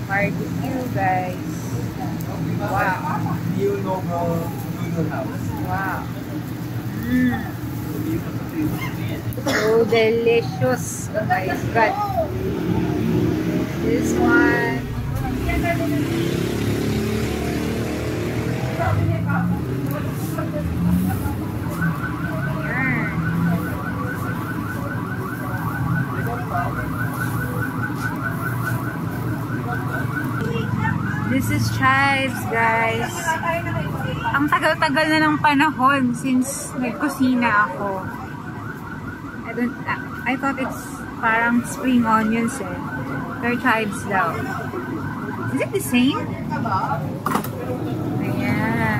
Barbecue, guys. Wow. Wow. So delicious. Oh my God. This one. This is chives, guys. Ang tagal-tagal na ng panahon since nagkusina ako. I thought it's parang spring onions eh. Pero chives daw. Is it the same? Ayan.